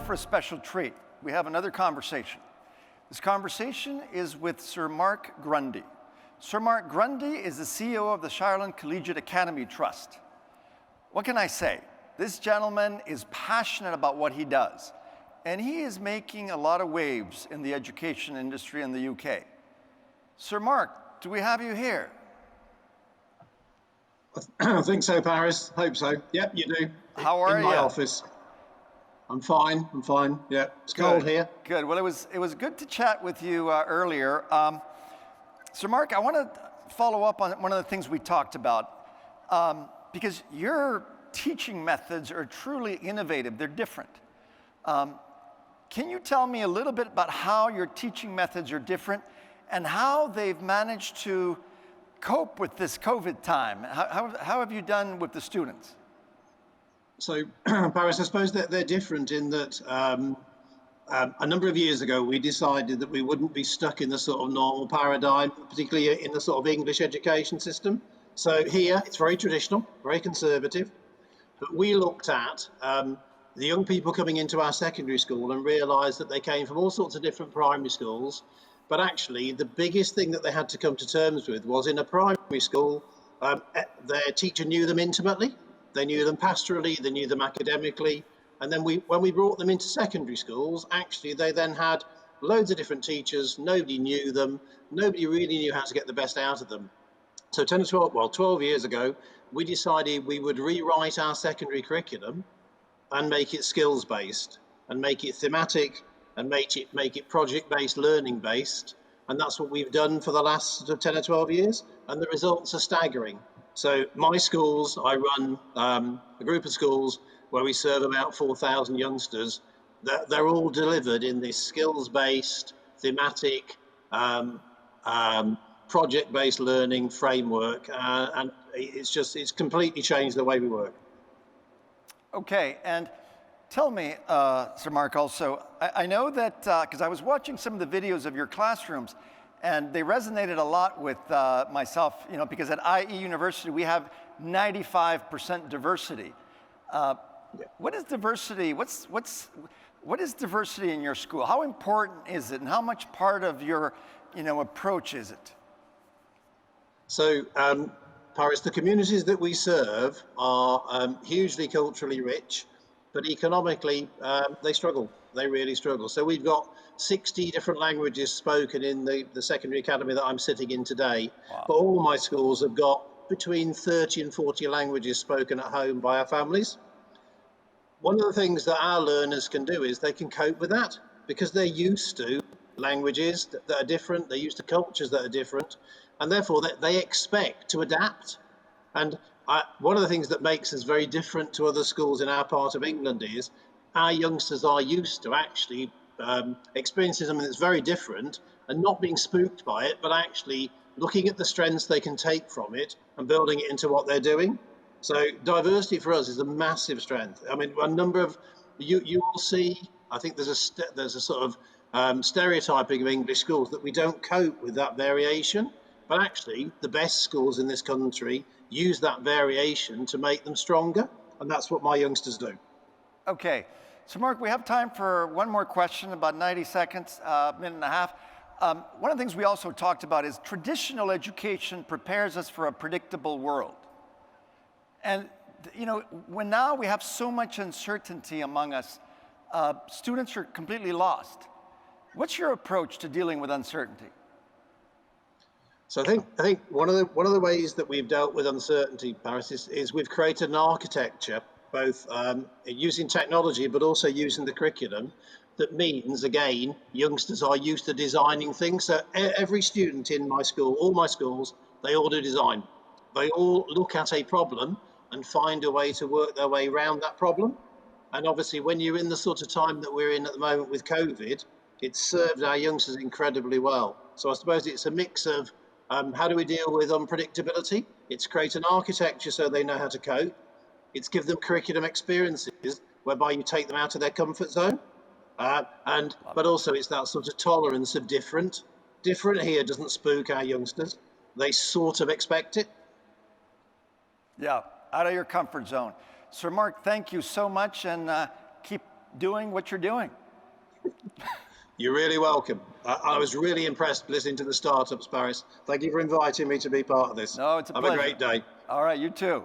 for a special treat. We have another conversation. This conversation is with Sir Mark Grundy. Sir Mark Grundy is the CEO of the Shireland Collegiate Academy Trust. What can I say? This gentleman is passionate about what he does, and he is making a lot of waves in the education industry in the UK. Sir Mark, do we have you here? I think so, Paris. Hope so. Yep, you do. How are you? In my office. I'm fine. Yeah, it's cold here. Good. Well, it was good to chat with you earlier. Sir Mark, I want to follow up on one of the things we talked about, because your teaching methods are truly innovative. They're different. Can you tell me a little bit about how your teaching methods are different and how they've managed to cope with this COVID time? How have you done with the students? So, Paris, I suppose that they're different in that a number of years ago, we decided that we wouldn't be stuck in the sort of normal paradigm, particularly in the sort of English education system. So here, it's very traditional, very conservative. But we looked at the young people coming into our secondary school and realised that they came from all sorts of different primary schools. But actually, the biggest thing that they had to come to terms with was in a primary school, their teacher knew them intimately. They knew them pastorally, they knew them academically. And then when we brought them into secondary schools, actually, they then had loads of different teachers. Nobody knew them. Nobody really knew how to get the best out of them. So 12 years ago, we decided we would rewrite our secondary curriculum and make it skills-based and make it thematic and make it project-based, learning-based. And that's what we've done for the last sort of 10 or 12 years. And the results are staggering. So my schools, I run a group of schools where we serve about 4,000 youngsters. They're all delivered in this skills-based, thematic, project-based learning framework. And it's completely changed the way we work. Okay, and tell me, Sir Mark, also, I know that, because I was watching some of the videos of your classrooms, and they resonated a lot with myself, because at IE University, we have 95% diversity. What is diversity? What is diversity in your school? How important is it, and how much part of your, approach is it? So, Paris, the communities that we serve are hugely culturally rich, but economically, they struggle. They really struggle. So we've got 60 different languages spoken in the secondary academy that I'm sitting in today. Wow. But all my schools have got between 30 and 40 languages spoken at home by our families. One of the things that our learners can do is they can cope with that because they're used to languages that are different. They're used to cultures that are different. And therefore, they expect to adapt. And one of the things that makes us very different to other schools in our part of England is our youngsters are used to actually experiencing something that's very different and not being spooked by it, but actually looking at the strengths they can take from it and building it into what they're doing. So diversity for us is a massive strength. I mean, a number of you will see. I think there's a sort of stereotyping of English schools that we don't cope with that variation. But actually, the best schools in this country use that variation to make them stronger, and that's what my youngsters do. Okay, so Mark, we have time for one more question, about 90 seconds, minute and a half. One of the things we also talked about is traditional education prepares us for a predictable world. And, when now we have so much uncertainty among us, students are completely lost. What's your approach to dealing with uncertainty? So I think one of the ways that we've dealt with uncertainty, Paris, is we've created an architecture, both using technology but also using the curriculum, that means, again, youngsters are used to designing things. So every student in my school, all my schools, they all do design. They all look at a problem and find a way to work their way around that problem. And obviously, when you're in the sort of time that we're in at the moment with COVID, it's served our youngsters incredibly well. So I suppose it's a mix of how do we deal with unpredictability? It's create an architecture so they know how to cope. It's give them curriculum experiences whereby you take them out of their comfort zone. But also it's that sort of tolerance of different. Different here doesn't spook our youngsters. They sort of expect it. Yeah, out of your comfort zone. Sir Mark, thank you so much, and keep doing what you're doing. You're really welcome. I was really impressed listening to the startups, Paris. Thank you for inviting me to be part of this. No, it's a Have pleasure. a great day. All right, you too.